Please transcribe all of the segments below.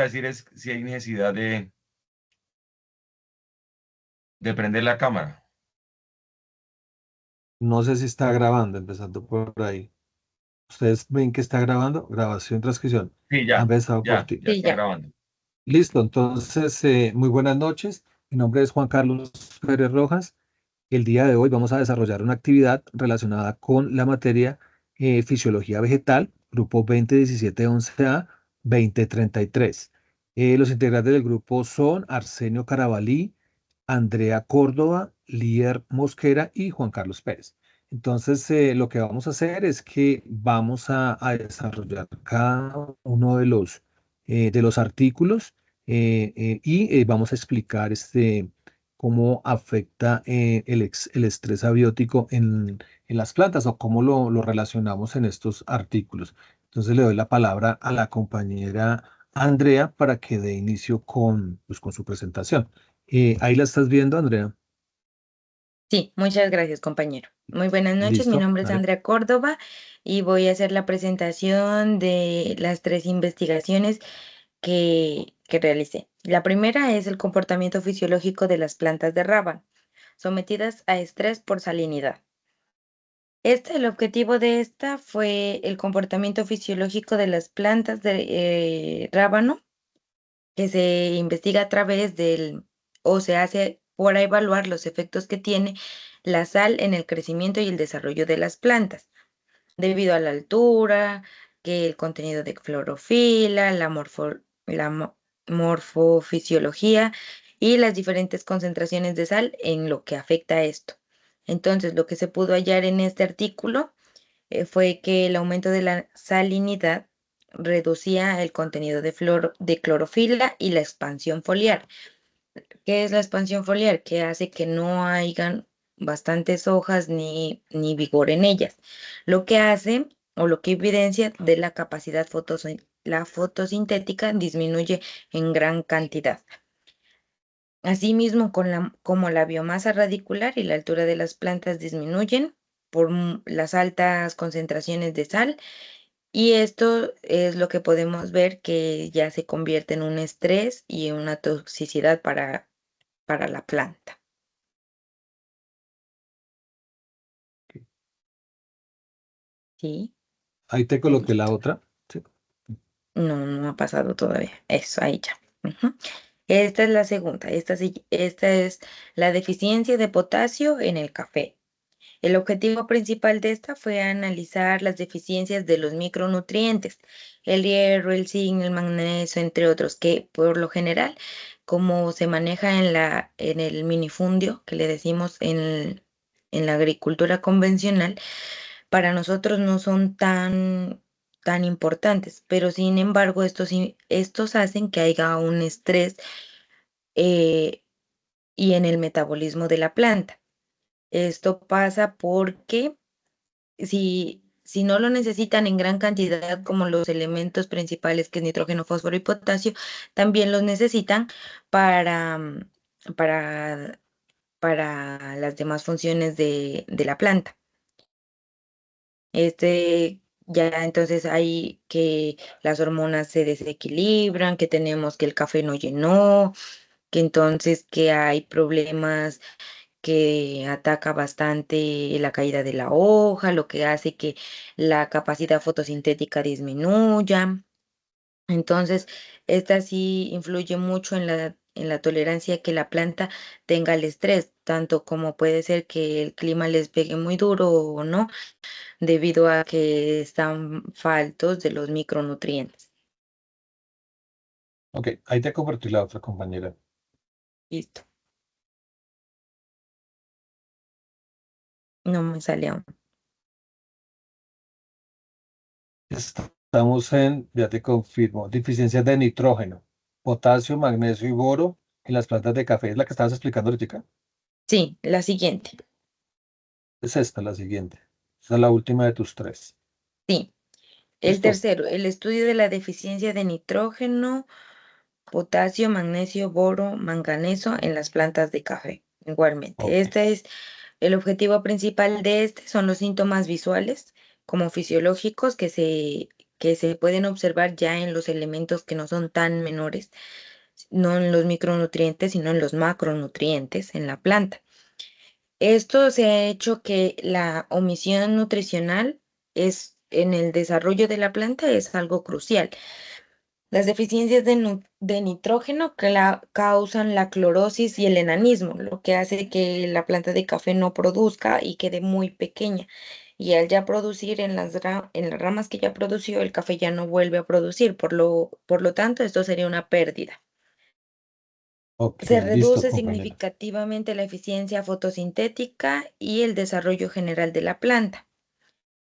decir es si hay necesidad de prender la cámara. No sé si está grabando, empezando por ahí. ¿Ustedes ven que está grabando? Grabación, transcripción. Sí, Ha ya, empezado por ya, ti. ya Sí, está ya. grabando. Listo, entonces, muy buenas noches. Mi nombre es Juan Carlos Pérez Rojas. El día de hoy vamos a desarrollar una actividad relacionada con la materia Fisiología Vegetal, grupo 2017-11A 2033. Los integrantes del grupo son Arsenio Carabalí, Andrea Córdoba, Lier Mosquera y Juan Carlos Pérez. Entonces, lo que vamos a hacer es que vamos a desarrollar cada uno de los artículos y vamos a explicar cómo afecta el estrés abiótico en las plantas o cómo lo relacionamos en estos artículos. Entonces, le doy la palabra a la compañera Andrea para que dé inicio pues, con su presentación. Ahí la estás viendo, Andrea. Sí, muchas gracias, compañero. Muy buenas noches, mi Listo, nombre es dale. Andrea Córdoba y voy a hacer la presentación de las tres investigaciones que realicé. La primera es el comportamiento fisiológico de las plantas de rábano, sometidas a estrés por salinidad. El objetivo de esta fue el comportamiento fisiológico de las plantas de rábano, que se investiga a través o se hace para evaluar los efectos que tiene la sal en el crecimiento y el desarrollo de las plantas, debido a la altura, que el contenido de clorofila, la morfofisiología y las diferentes concentraciones de sal en lo que afecta a esto. Entonces, lo que se pudo hallar en este artículo fue que el aumento de la salinidad reducía el contenido de clorofila y la expansión foliar. ¿Qué es la expansión foliar? Que hace que no hayan bastantes hojas ni vigor en ellas. Lo que hace o lo que evidencia de la capacidad la fotosintética disminuye en gran cantidad. Asimismo, como la biomasa radicular y la altura de las plantas disminuyen por las altas concentraciones de sal, y esto es lo que podemos ver que ya se convierte en un estrés y en una toxicidad para la planta. ¿Sí? Ahí te coloqué la Listo. otra. Sí. No, no ha pasado todavía. Eso, ahí ya. Ujú. Esta es la segunda. Esta es la deficiencia de potasio en el café. El objetivo principal de esta fue analizar las deficiencias de los micronutrientes, el hierro, el zinc, el magnesio, entre otros, que por lo general, como se maneja en el minifundio, que le decimos en la agricultura convencional, para nosotros no son tan importantes, pero sin embargo, estos hacen que haya un estrés eh, y en el metabolismo de la planta. Esto pasa porque si no lo necesitan en gran cantidad como los elementos principales que es nitrógeno, fósforo y potasio, también los necesitan para, para, para las demás funciones de la planta. Ya entonces hay que las hormonas se desequilibran, que tenemos que el café no llenó, que entonces que hay problemas que ataca bastante la caída de la hoja, lo que hace que la capacidad fotosintética disminuya. Entonces, esta sí influye mucho en la tolerancia que la planta tenga al estrés, tanto como puede ser que el clima les pegue muy duro o no, debido a que están faltos de los micronutrientes. Ok, ahí te compartí la otra, compañera. Listo. No me sale aún. Estamos ya te confirmo, deficiencias de nitrógeno, potasio, magnesio y boro en las plantas de café. ¿Es la que estabas explicando ahorita? Sí, la siguiente. Es esta, la siguiente. Esa es la última de tus tres. Sí. El ¿Listo? tercero, el estudio de la deficiencia de nitrógeno, potasio, magnesio, boro, manganeso en las plantas de café. Igualmente, Ok. este es el objetivo principal de son los síntomas visuales como fisiológicos que se pueden observar ya en los elementos que no son tan menores, no en los micronutrientes, sino en los macronutrientes en la planta. Esto se ha hecho que la omisión nutricional es en el desarrollo de la planta es algo crucial. Las deficiencias de nitrógeno causan la clorosis y el enanismo, lo que hace que la planta de café no produzca y quede muy pequeña. Y al ya producir en las ramas que ya produció, el café ya no vuelve a producir. Por lo tanto, esto sería una pérdida. Ok, Se listo, reduce compañera. significativamente la eficiencia fotosintética y el desarrollo general de la planta.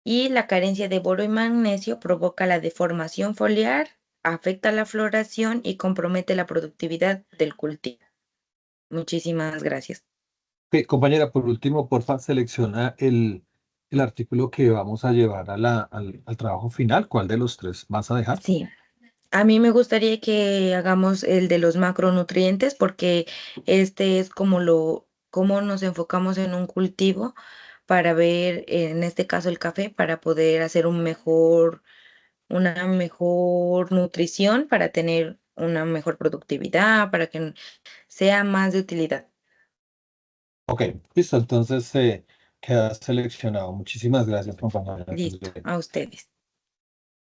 Y la carencia de boro y magnesio provoca la deformación foliar, afecta la floración y compromete la productividad del cultivo. Muchísimas gracias. Ok, compañera, por último, porfa, selecciona el artículo que vamos a llevar al trabajo final. ¿Cuál de los tres vas a dejar? Sí, a mí me gustaría que hagamos el de los macronutrientes porque este es cómo nos enfocamos en un cultivo para ver, en este caso el café, para poder hacer una mejor nutrición, para tener una mejor productividad, para que sea más de utilidad. Ok, listo, entonces queda seleccionado. Muchísimas gracias, compañera. Listo, a ustedes.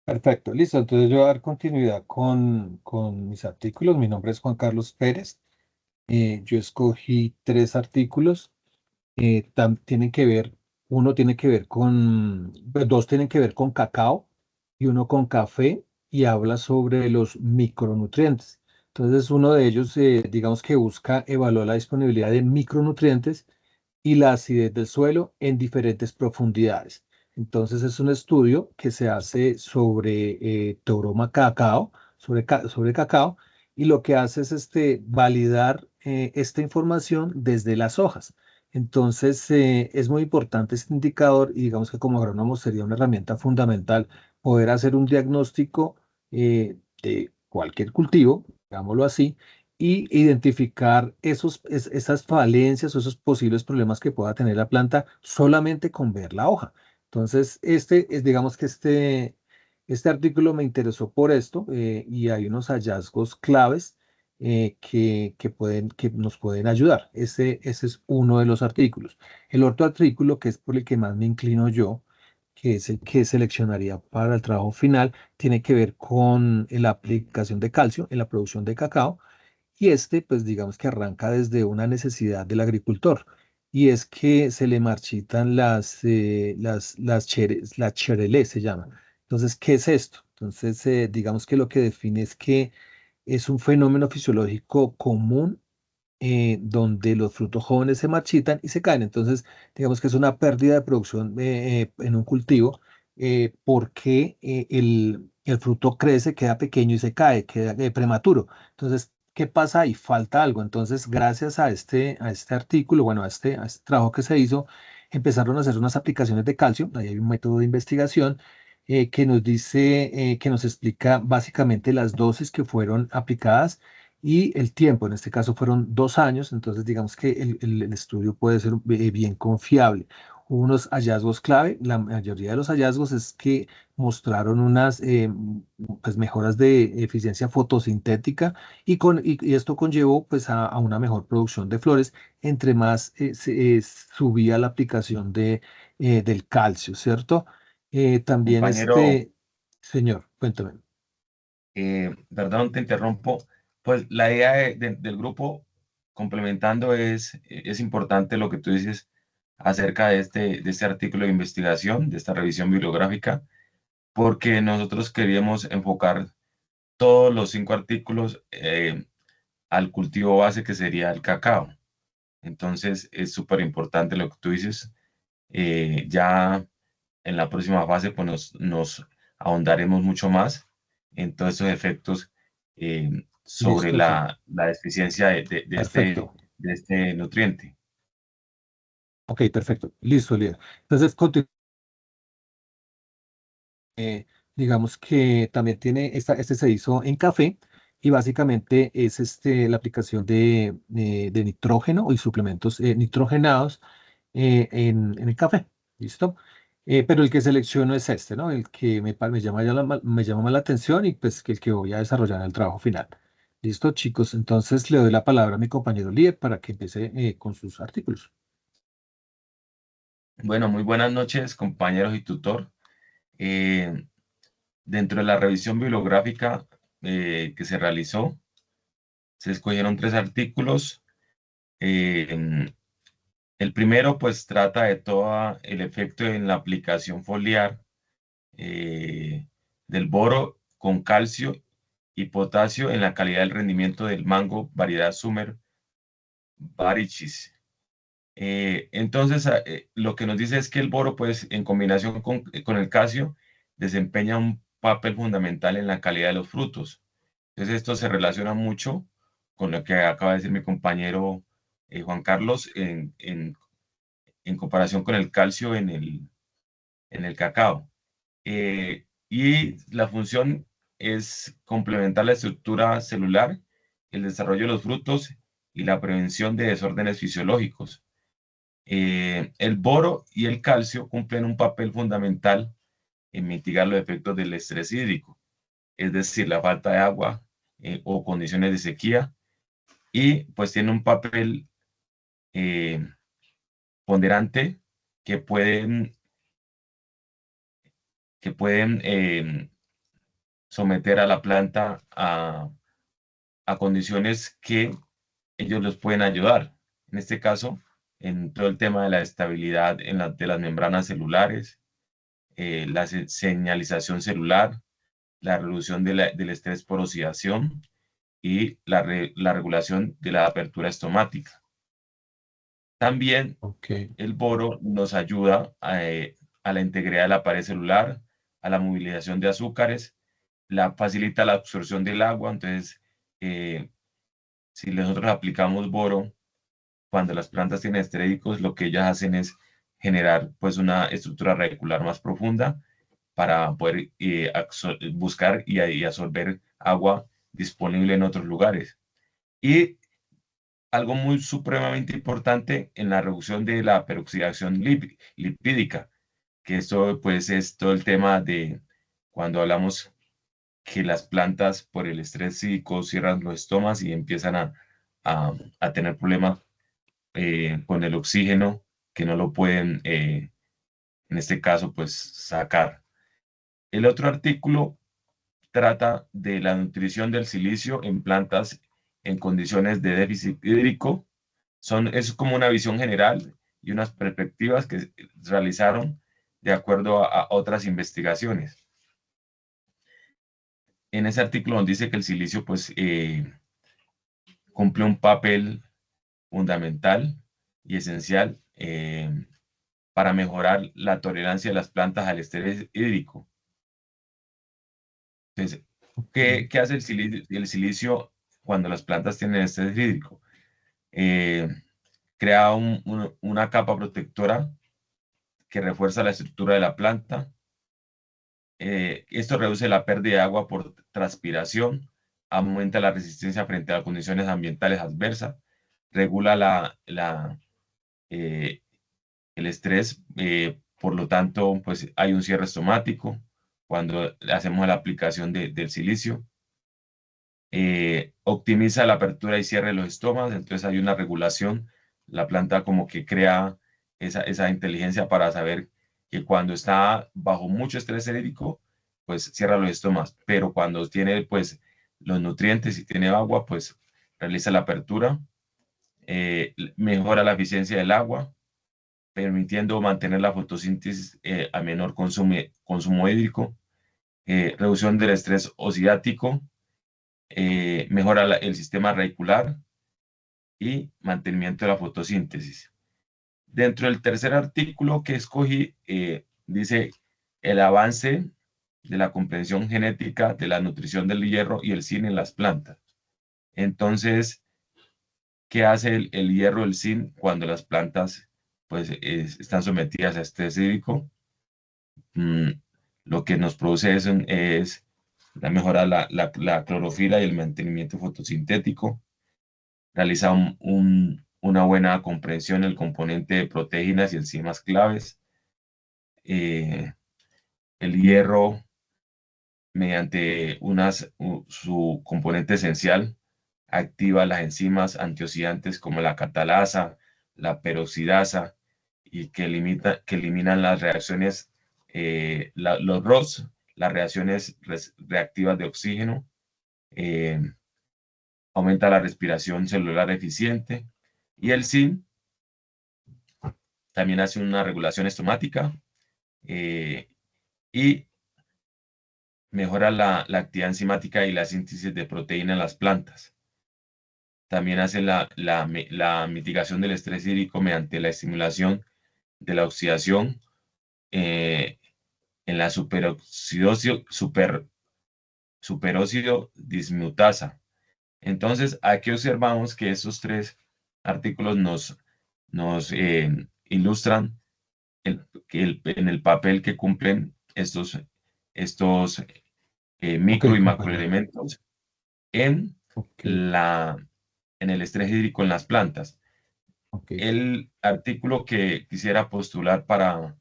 Perfecto, listo. Entonces yo voy a dar continuidad con mis artículos. Mi nombre es Juan Carlos Pérez. Yo escogí tres artículos. Tienen que ver, uno tiene que ver pues, dos tienen que ver con cacao y uno con café y habla sobre los micronutrientes. Entonces uno de ellos, digamos que busca evaluar la disponibilidad de micronutrientes y la acidez del suelo en diferentes profundidades. Entonces es un estudio que se hace sobre teorema cacao, sobre cacao, y lo que hace es validar esta información desde las hojas. Entonces es muy importante este indicador y digamos que como agrónomo sería una herramienta fundamental poder hacer un diagnóstico de cualquier cultivo, digámoslo así, y identificar esas falencias o esos posibles problemas que pueda tener la planta solamente con ver la hoja. Entonces, digamos que este artículo me interesó por esto y hay unos hallazgos claves que nos pueden ayudar. Ese es uno de los artículos. El otro artículo, que es por el que más me inclino yo, que es el que seleccionaría para el trabajo final, tiene que ver con la aplicación de calcio en la producción de cacao y pues digamos que arranca desde una necesidad del agricultor, y es que se le marchitan las cherelé se llama. Entonces, ¿qué es esto? Entonces, digamos que lo que define es que es un fenómeno fisiológico común donde los frutos jóvenes se marchitan y se caen. Entonces, digamos que es una pérdida de producción en un cultivo porque el fruto crece, queda pequeño y se cae, queda prematuro. Entonces, ¿qué pasa ahí? Falta algo. Entonces, gracias a este artículo, bueno, a este trabajo que se hizo, empezaron a hacer unas aplicaciones de calcio. Ahí hay un método de investigación que nos dice, que nos explica básicamente las dosis que fueron aplicadas y el tiempo. En este caso fueron 2 años, entonces digamos que el estudio puede ser bien confiable. Hubo unos hallazgos clave, la mayoría de los hallazgos es que mostraron unas pues mejoras de eficiencia fotosintética y esto conllevó pues a una mejor producción de flores entre más subía la aplicación del calcio, ¿cierto? También Compañero, señor, cuéntame. perdón, te interrumpo. Pues la idea del grupo, complementando, es importante lo que tú dices acerca de este artículo de investigación, de esta revisión bibliográfica, porque nosotros queríamos enfocar todos los 5 artículos al cultivo base que sería el cacao. Entonces es súper importante lo que tú dices. Ya en la próxima fase pues nos ahondaremos mucho más en todos esos efectos sobre Listo, sí. la deficiencia de este, Perfecto. de este nutriente. Ok, perfecto. Listo, Lía. Entonces, digamos que también este se hizo en café y básicamente es la aplicación de nitrógeno y suplementos nitrogenados en el café. ¿Listo? Pero el que selecciono es este, ¿no? El que me llama, me llama más la atención y pues que el que voy a desarrollar en el trabajo final. Listo, chicos. Entonces le doy la palabra a mi compañero líder para que empiece con sus artículos. Bueno, muy buenas noches, compañeros y tutor. Eh, Dentro de la revisión bibliográfica que se realizó, se escogieron 3 artículos. Eh, el primero, pues, trata de todo el efecto en la aplicación foliar eh, del boro con calcio y potasio en la calidad del rendimiento del mango variedad Summer Barichis. Entonces, lo que nos dice es que el boro, pues, en combinación con el calcio, desempeña un papel fundamental en la calidad de los frutos. Entonces, esto se relaciona mucho con lo que acaba de decir mi compañero Juan Carlos en comparación con el calcio en el cacao. Y la función es complementar la estructura celular, el desarrollo de los frutos y la prevención de desórdenes fisiológicos. El boro y el calcio cumplen un papel fundamental en mitigar los efectos del estrés hídrico, es decir, la falta de agua o condiciones de sequía, y pues tiene un papel eh, ponderante que pueden, que pueden someter a la planta a condiciones que ellos los pueden ayudar. En este caso, en todo el tema de la estabilidad de las membranas celulares, la señalización celular, la reducción del estrés por oxidación y la regulación de la apertura estomática. También Ok, el boro nos ayuda a la integridad de la pared celular, a la movilización de azúcares, facilita la absorción del agua. Entonces, eh, si nosotros aplicamos boro, cuando las plantas tienen estrédicos, lo que ellas hacen es generar pues una estructura radicular más profunda para poder buscar y absorber agua disponible en otros lugares. Y algo muy supremamente importante en la reducción de la peroxidación lipídica, que esto pues es todo el tema de cuando hablamos que las plantas por el estrés hídrico cierran los estomas y empiezan a, a tener problemas con el oxígeno que no lo pueden, en este caso, pues sacar. El otro artículo trata de la nutrición del silicio en plantas en condiciones de déficit hídrico. Es como una visión general y unas perspectivas que realizaron de acuerdo a otras investigaciones. En ese artículo nos dice que el silicio pues cumple un papel fundamental y esencial para mejorar la tolerancia de las plantas al estrés hídrico. Entonces, ok, ¿qué hace el silicio cuando las plantas tienen estrés hídrico? Eh, Crea una capa protectora que refuerza la estructura de la planta. Esto reduce la pérdida de agua por transpiración, aumenta la resistencia frente a condiciones ambientales adversas, regula eh, el estrés, por lo tanto, pues hay un cierre estomático cuando hacemos la aplicación del silicio. Optimiza la apertura y cierre de los estomas, entonces hay una regulación. La planta como que crea esa inteligencia para saber que cuando está bajo mucho estrés hídrico, pues cierra los estomas, pero cuando tiene pues los nutrientes y tiene agua, pues realiza la apertura. Mejora la eficiencia del agua, permitiendo mantener la fotosíntesis a menor consumo hídrico. Reducción del estrés oxidático, mejora el sistema radicular y mantenimiento de la fotosíntesis. Dentro del tercer artículo que escogí, dice el avance de la comprensión genética de la nutrición del hierro y el zinc en las plantas. Entonces, ¿qué hace el hierro y el zinc cuando las plantas pues, están sometidas a estrés hídrico? Mm, lo que nos produce es la mejora de la clorofila y el mantenimiento fotosintético. Realiza una buena comprensión del componente de proteínas y enzimas claves. el hierro mediante su componente esencial activa las enzimas antioxidantes como la catalasa, la peroxidasa y que eliminan las reacciones, los ROS, las reacciones reactivas de oxígeno, eh, aumenta la respiración celular eficiente y el zinc también hace una regulación estomática y mejora la actividad enzimática y la síntesis de proteína en las plantas. También hace la mitigación del estrés hídrico mediante la estimulación de la oxidación en la superóxido dismutasa. Entonces, aquí observamos que estos tres artículos nos ilustran en el papel que cumplen estos Ok, micro y compañero. macroelementos en, Ok, en el estrés hídrico en las plantas. ok, El artículo que quisiera postular para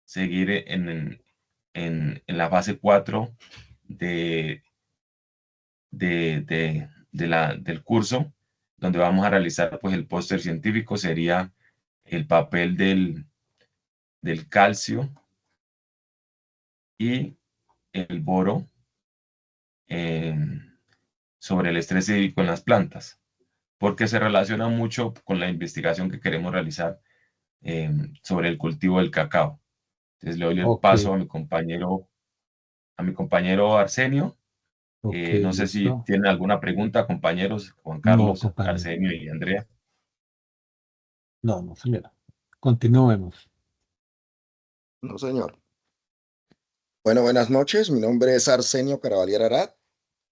seguir en la fase 4 de, del curso, donde vamos a realizar pues, el póster científico, sería el papel del calcio y el boro sobre el estrés hídrico en las plantas, porque se relaciona mucho con la investigación que queremos realizar sobre el cultivo del cacao. Entonces le doy el ok, paso a mi compañero Arsenio. ok, No sé si listo. tienen alguna pregunta, compañeros, Juan No, Carlos, compañero. Arsenio y Andrea. No, no, señora. Continuemos. No, señor. Bueno, buenas noches. Mi nombre es Arsenio Caravalier Arad,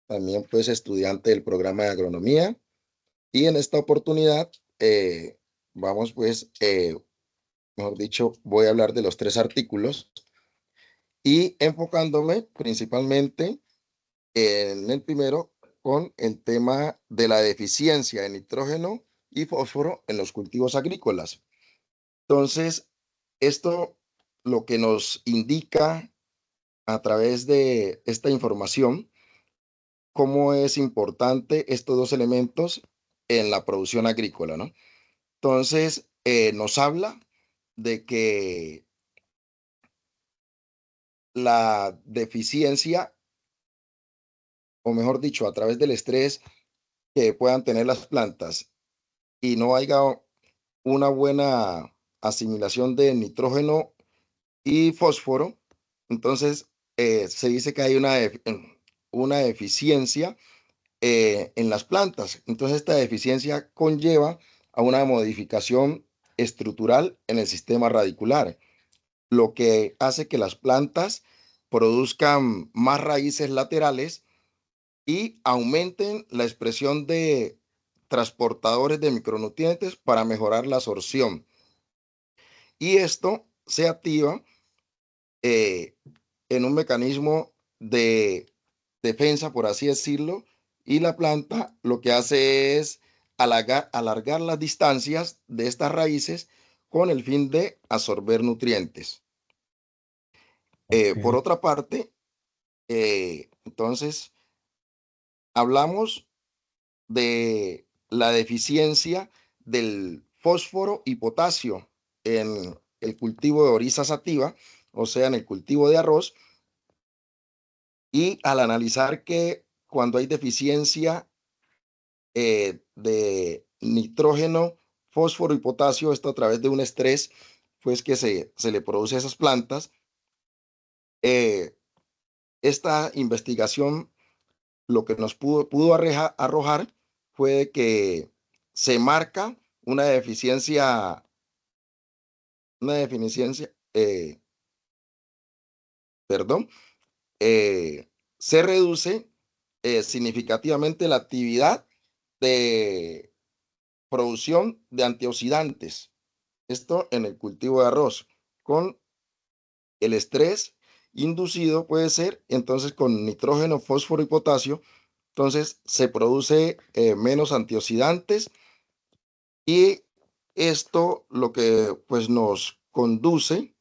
también pues estudiante del programa de agronomía. Y en esta oportunidad vamos pues, mejor dicho, voy a hablar de los tres artículos y enfocándome principalmente en el primero con el tema de la deficiencia de nitrógeno y fósforo en los cultivos agrícolas. Entonces, esto lo que nos indica a través de esta información, cómo es importante estos dos elementos en la producción agrícola, ¿no? Entonces, nos habla de que la deficiencia, o mejor dicho, a través del estrés que puedan tener las plantas y no haya una buena asimilación de nitrógeno y fósforo, entonces se dice que hay una deficiencia en las plantas. Entonces, esta deficiencia conlleva a una modificación estructural en el sistema radicular, lo que hace que las plantas produzcan más raíces laterales y aumenten la expresión de transportadores de micronutrientes para mejorar la absorción. Y esto se activa eh, en un mecanismo de defensa, por así decirlo, y la planta lo que hace es alargar las distancias de estas raíces con el fin de absorber nutrientes. Ok, Por otra parte, entonces, hablamos de la deficiencia del fósforo y potasio en el cultivo de oriza sativa, o sea, en el cultivo de arroz. Y al analizar que cuando hay deficiencia de nitrógeno, fósforo y potasio, esto a través de un estrés, pues que se le produce a esas plantas, eh, esta investigación lo que nos pudo arrojar fue de que se marca una deficiencia, perdón, se reduce significativamente la actividad de producción de antioxidantes. Esto en el cultivo de arroz. Con el estrés inducido puede ser, entonces con nitrógeno, fósforo y potasio, entonces se produce menos antioxidantes y esto lo que pues nos conduce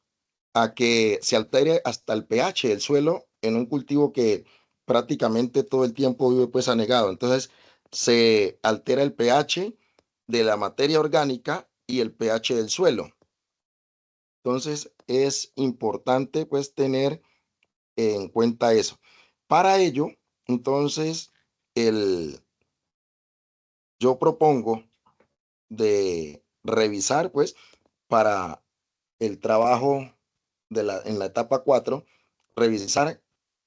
a que se altere hasta el pH del suelo en un cultivo que prácticamente todo el tiempo vive pues anegado. Entonces se altera el pH de la materia orgánica y el pH del suelo. Entonces es importante pues tener en cuenta eso. Para ello, entonces, yo propongo de revisar pues para el trabajo en la etapa 4, revisar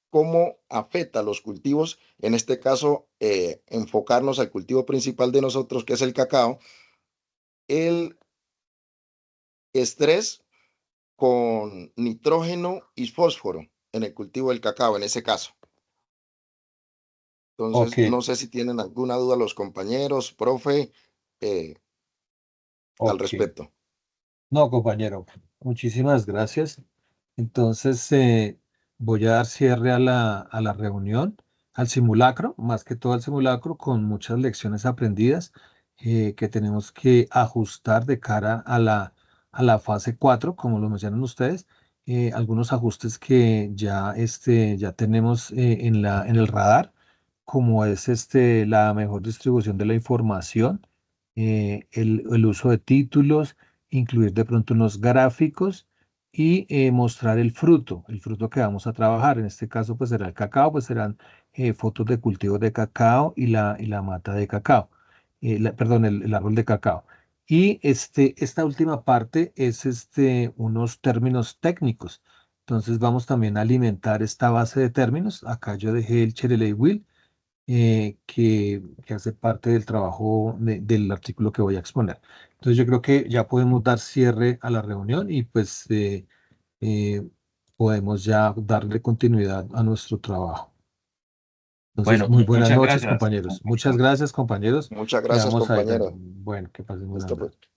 cómo afecta a los cultivos, en este caso, enfocarnos al cultivo principal de nosotros, que es el cacao, el estrés con nitrógeno y fósforo en el cultivo del cacao, en ese caso. Ok, Entonces, no sé si tienen alguna duda los compañeros, profe, eh, al ok. respecto. No, compañero, muchísimas gracias. Entonces, voy a dar cierre a la reunión, al simulacro, más que todo al simulacro, con muchas lecciones aprendidas que tenemos que ajustar de cara a la fase 4, como lo mencionan ustedes. Algunos ajustes que ya, ya tenemos en el radar, como es la mejor distribución de la información, el uso de títulos, incluir de pronto unos gráficos y mostrar el fruto que vamos a trabajar. En este caso, pues será el cacao, pues serán fotos de cultivos de cacao y la mata de cacao, perdón, el árbol de cacao. Y esta última parte es unos términos técnicos. Entonces vamos también a alimentar esta base de términos. Acá yo dejé el Chereley Wheel, que hace parte del trabajo del artículo que voy a exponer. Entonces yo creo que ya podemos dar cierre a la reunión y pues eh, podemos ya darle continuidad a nuestro trabajo. Entonces, Bueno, muy buenas muchas noches, gracias. compañeros. Muchas gracias, compañeros. Muchas gracias, Quedamos ahí. compañero. Bueno, que pasen buenas Listo, noches. pues.